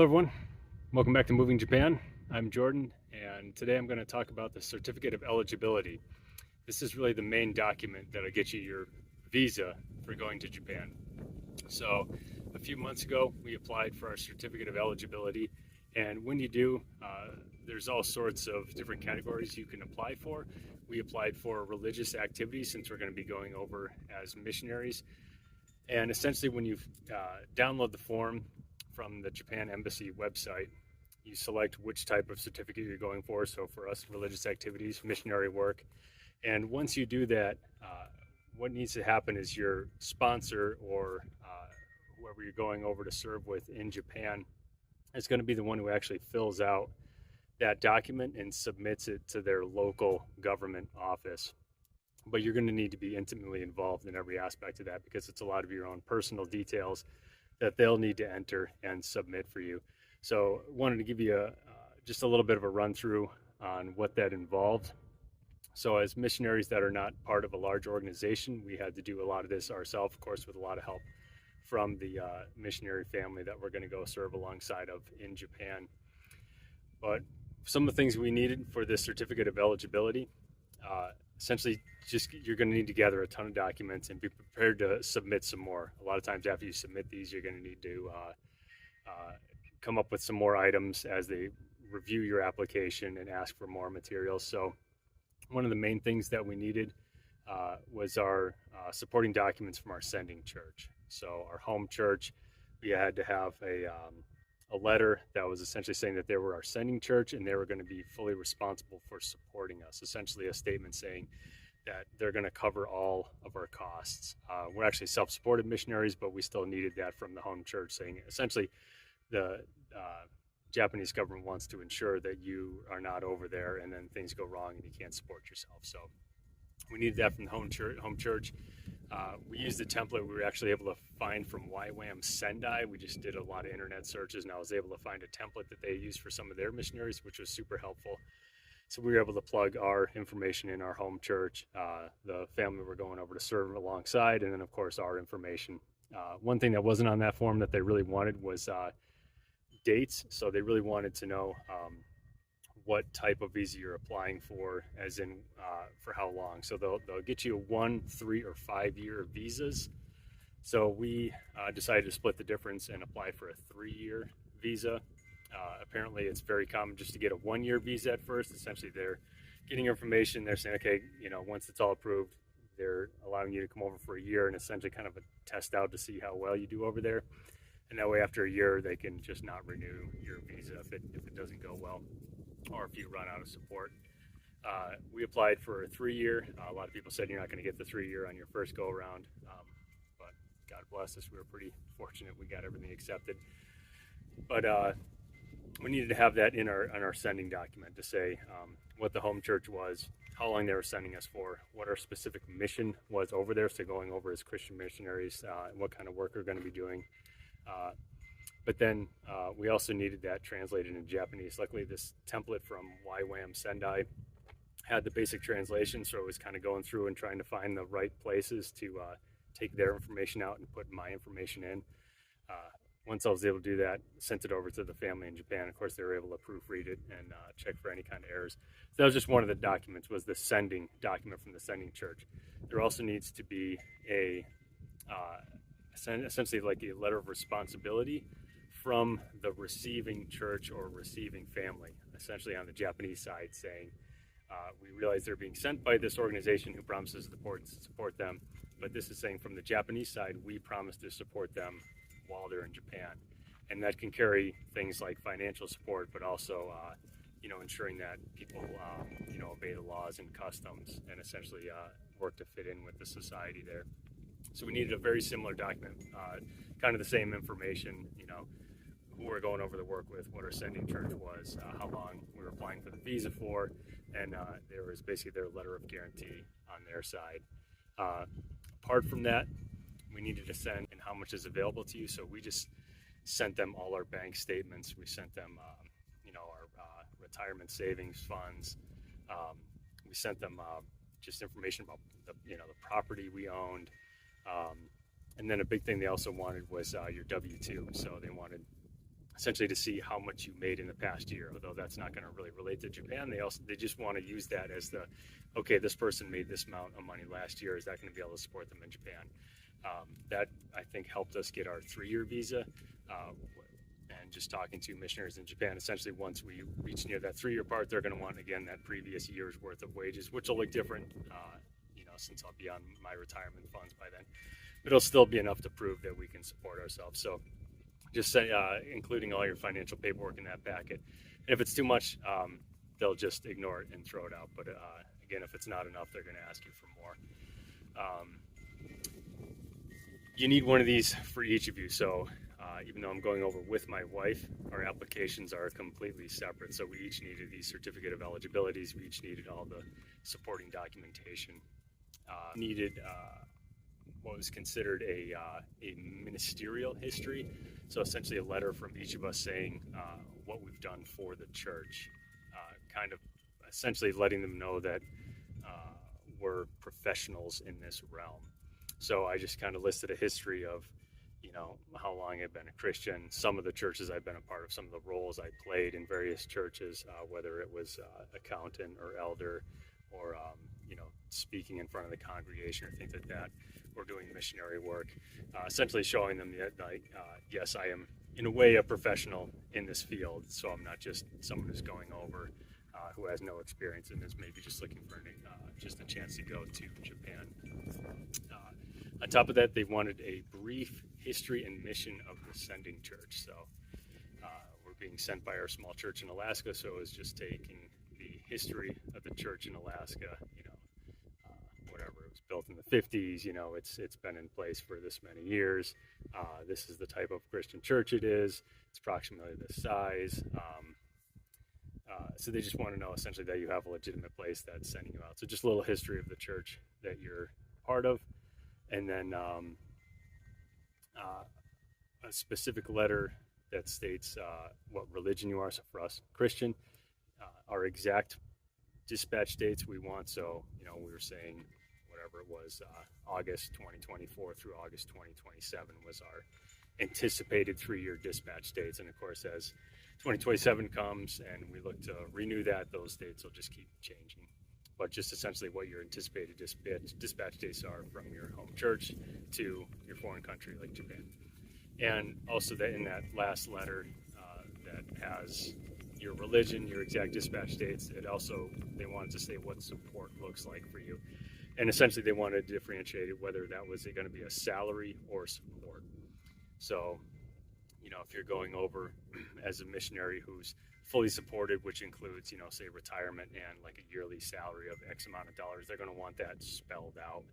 Hello everyone, welcome back to Moving Japan. I'm Jordan, and today I'm going to talk about the Certificate of Eligibility. This is really the main document that'll get you your visa for going to Japan. So a few months ago, we applied for our Certificate of Eligibility, and when you do, there's all sorts of different categories you can apply for. We applied for religious activities since we're going to be going over as missionaries. And essentially, when you download the form from the Japan Embassy website, you select which type of certificate you're going for. So for us, religious activities, missionary work. And once you do that, what needs to happen is your sponsor or whoever you're going over to serve with in Japan is going to be the one who actually fills out that document and submits it to their local government office. But you're going to need to be intimately involved in every aspect of that because it's a lot of your own personal details that they'll need to enter and submit for you. So wanted to give you just a little bit of a run through on what that involved. So as missionaries that are not part of a large organization, we had to do a lot of this ourselves, of course, with a lot of help from the missionary family that we're going to go serve alongside of in Japan. But some of the things we needed for this certificate of eligibility, essentially just you're going to need to gather a ton of documents and be prepared to submit some more. A lot of times after you submit these, you're going to need to come up with some more items as they review your application and ask for more materials. So one of the main things that we needed was our supporting documents from our sending church. So our home church, we had to have a letter that was essentially saying that they were our sending church and they were going to be fully responsible for supporting us. Essentially a statement saying that they're going to cover all of our costs. We're actually self-supported missionaries, but we still needed that from the home church saying essentially the Japanese government wants to ensure that you are not over there and then things go wrong and you can't support yourself. So we needed that from the home church. We used a template we were actually able to find from YWAM Sendai. We just did a lot of internet searches and I was able to find a template that they used for some of their missionaries, which was super helpful. So we were able to plug our information in our home church, the family we're going over to serve alongside, and then of course our information. One thing that wasn't on that form that they really wanted was dates. So they really wanted to know what type of visa you're applying for, as in for how long. So they'll get you 1, 3, or 5 year visas. So we decided to split the difference and apply for a 3-year visa. Apparently it's very common just to get a 1-year visa at first. Essentially they're getting information, they're saying, okay, once it's all approved, they're allowing you to come over for a year and essentially kind of a test out to see how well you do over there. And that way after a year, they can just not renew your visa if it doesn't go well or if you run out of support. We applied for a 3-year. A lot of people said you're not going to get the 3-year on your first go around, but God bless us, we were pretty fortunate we got everything accepted. But we needed to have that in our sending document to say what the home church was, how long they were sending us for, what our specific mission was over there, so going over as Christian missionaries, and what kind of work we're going to be doing. But then we also needed that translated into Japanese. Luckily, this template from YWAM Sendai had the basic translation, so I was kind of going through and trying to find the right places to take their information out and put my information in. Once I was able to do that, sent it over to the family in Japan. Of course, they were able to proofread it and check for any kind of errors. So that was just one of the documents, was the sending document from the sending church. There also needs to be a essentially like a letter of responsibility from the receiving church or receiving family, essentially on the Japanese side, saying, we realize they're being sent by this organization who promises to support them, but this is saying from the Japanese side, we promise to support them while they're in Japan. And that can carry things like financial support, but also, ensuring that people, obey the laws and customs and essentially work to fit in with the society there. So we needed a very similar document, kind of the same information, who we're going over the work with, what our sending church was, how long we were applying for the visa for, and there was basically their letter of guarantee on their side. Apart from that, we needed to send and how much is available to you. So we just sent them all our bank statements. We sent them, our retirement savings funds. We sent them just information about the property we owned. And then a big thing they also wanted was your W-2. So they wanted essentially to see how much you made in the past year. Although that's not going to really relate to Japan, they just want to use that as the, okay, this person made this amount of money last year. Is that going to be able to support them in Japan? That I think helped us get our 3-year visa. And just talking to missionaries in Japan, essentially once we reach near that 3-year part, they're going to want again that previous year's worth of wages, which will look different, since I'll be on my retirement funds by then. But it'll still be enough to prove that we can support ourselves. So just including all your financial paperwork in that packet. And if it's too much, they'll just ignore it and throw it out. But again, if it's not enough, they're going to ask you for more. You need one of these for each of you. So even though I'm going over with my wife, our applications are completely separate. So we each needed the certificate of eligibilities. We each needed all the supporting documentation. Needed what was considered a ministerial history. So essentially a letter from each of us saying what we've done for the church, kind of essentially letting them know that we're professionals in this realm. So I just kind of listed a history of, how long I've been a Christian, some of the churches I've been a part of, some of the roles I played in various churches, whether it was accountant or elder or, speaking in front of the congregation or things like that, or doing missionary work, essentially showing them that, yes, I am in a way a professional in this field, so I'm not just someone who's going over who has no experience and is maybe just looking for just a chance to go to Japan. On top of that, they wanted a brief history and mission of the sending church. So we're being sent by our small church in Alaska, so it was just taking the history of the church in Alaska, whatever, it was built in the 50s, it's been in place for this many years. This is the type of Christian church it is. It's approximately this size. So they just want to know essentially that you have a legitimate place that's sending you out. So just a little history of the church that you're part of. And then a specific letter that states what religion you are. So for us, Christian, our exact dispatch dates we want. So, we were saying whatever it was, August 2024 through August 2027 was our anticipated 3-year dispatch dates. And of course, as 2027 comes and we look to renew that, those dates will just keep changing. But just essentially what your anticipated dispatch dates are from your home church to your foreign country like Japan. And also that in that last letter that has your religion, your exact dispatch dates, they wanted to say what support looks like for you. And essentially they wanted to differentiate it, whether that was going to be a salary or support. So, if you're going over as a missionary who's fully supported, which includes, say retirement and like a yearly salary of X amount of dollars, they're going to want that spelled out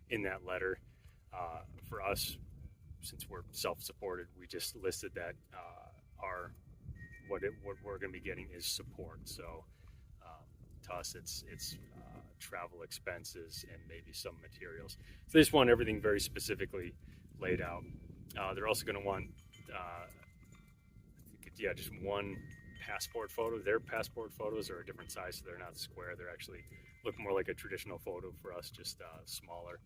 in that letter. For us, since we're self-supported, we just listed that what we're going to be getting is support. So to us, it's travel expenses and maybe some materials. So they just want everything very specifically laid out. They're also going to want just one passport photo. Their passport photos are a different size, so they're not square. They're actually look more like a traditional photo for us, just smaller.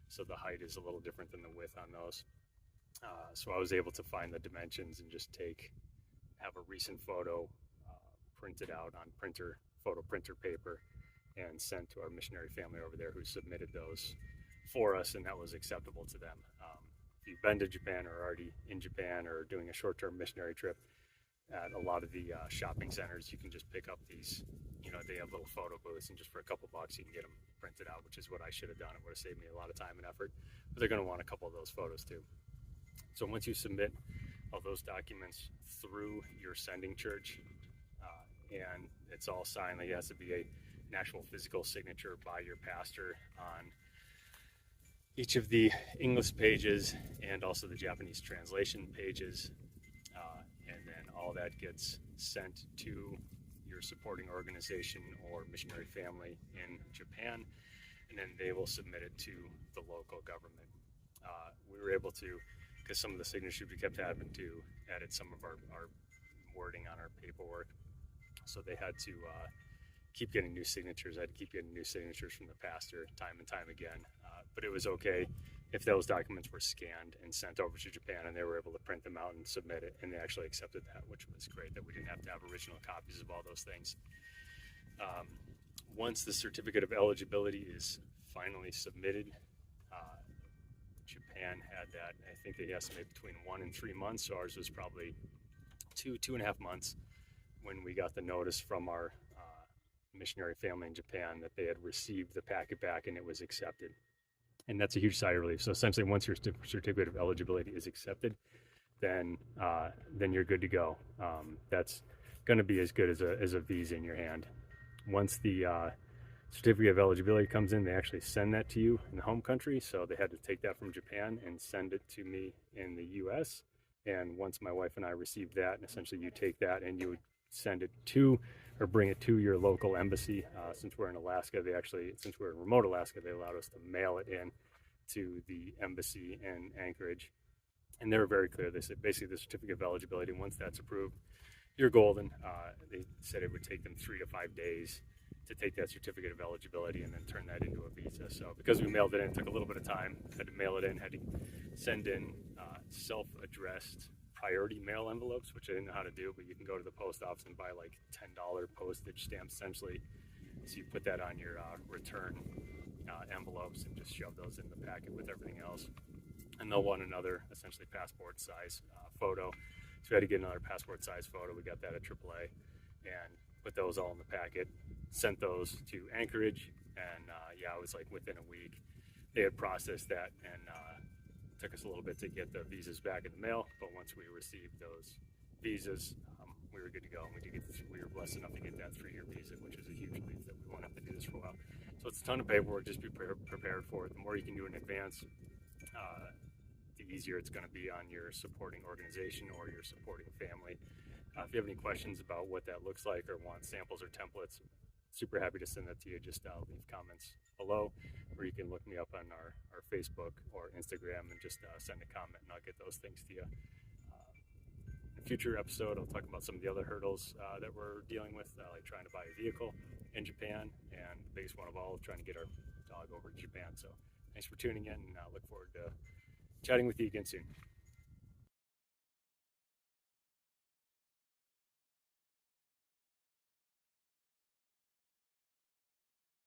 So the height is a little different than the width on those. So I was able to find the dimensions and just have a recent photo printed out on photo printer paper and sent to our missionary family over there who submitted those for us, and that was acceptable to them. If you've been to Japan or already in Japan or doing a short-term missionary trip, at a lot of the shopping centers, you can just pick up these, they have little photo booths, and just for a couple bucks you can get them printed out, which is what I should have done. It would have saved me a lot of time and effort, but they're going to want a couple of those photos too. So once you submit all those documents through your sending church, and it's all signed, like it has to be an actual physical signature by your pastor on each of the English pages and also the Japanese translation pages. And then all that gets sent to your supporting organization or missionary family in Japan, and then they will submit it to the local government. We were able to, because some of the signatures we kept having to edit some of our wording on our paperwork, so they had to keep getting new signatures. I had to keep getting new signatures from the pastor time and time again, but it was okay if those documents were scanned and sent over to Japan, and they were able to print them out and submit it, and they actually accepted that, which was great, that we didn't have to have original copies of all those things. Once the certificate of eligibility is finally submitted, Japan had that, I think they estimate between 1 and 3 months, so ours was probably 2.5 months when we got the notice from our missionary family in Japan that they had received the packet back and it was accepted. And that's a huge sigh of relief. So essentially, once your certificate of eligibility is accepted, then you're good to go. That's going to be as good as a visa in your hand. Once the certificate of eligibility comes in, they actually send that to you in the home country. So they had to take that from Japan and send it to me in the U.S. And once my wife and I received that, and essentially you take that and you would send it to or bring it to your local embassy. Since we're in Alaska, since we're in remote Alaska, they allowed us to mail it in to the embassy in Anchorage. And they were very clear. They said basically the certificate of eligibility, once that's approved, you're golden. They said it would take them 3 to 5 days to take that certificate of eligibility and then turn that into a visa. So because we mailed it in, it took a little bit of time. Had to mail it in, had to send in self-addressed priority mail envelopes, which I didn't know how to do, but you can go to the post office and buy like $10 postage stamps essentially. So you put that on your return envelopes and just shove those in the packet with everything else. And they'll want another essentially passport size photo. So we had to get another passport size photo. We got that at AAA and put those all in the packet, sent those to Anchorage, and it was like within a week they had processed that, and took us a little bit to get the visas back in the mail, but once we received those visas, we were good to go, and we were blessed enough to get that 3-year visa, which was a huge relief that we won't have to do this for a while. So it's a ton of paperwork. Just be prepared for it. The more you can do in advance, the easier it's going to be on your supporting organization or your supporting family. If you have any questions about what that looks like or want samples or templates, super happy to send that to you. Just leave comments below, or you can look me up on our Facebook or Instagram and just send a comment, and I'll get those things to you. In a future episode, I'll talk about some of the other hurdles that we're dealing with, like trying to buy a vehicle in Japan, and the biggest one of all, trying to get our dog over to Japan. So thanks for tuning in, and I look forward to chatting with you again soon.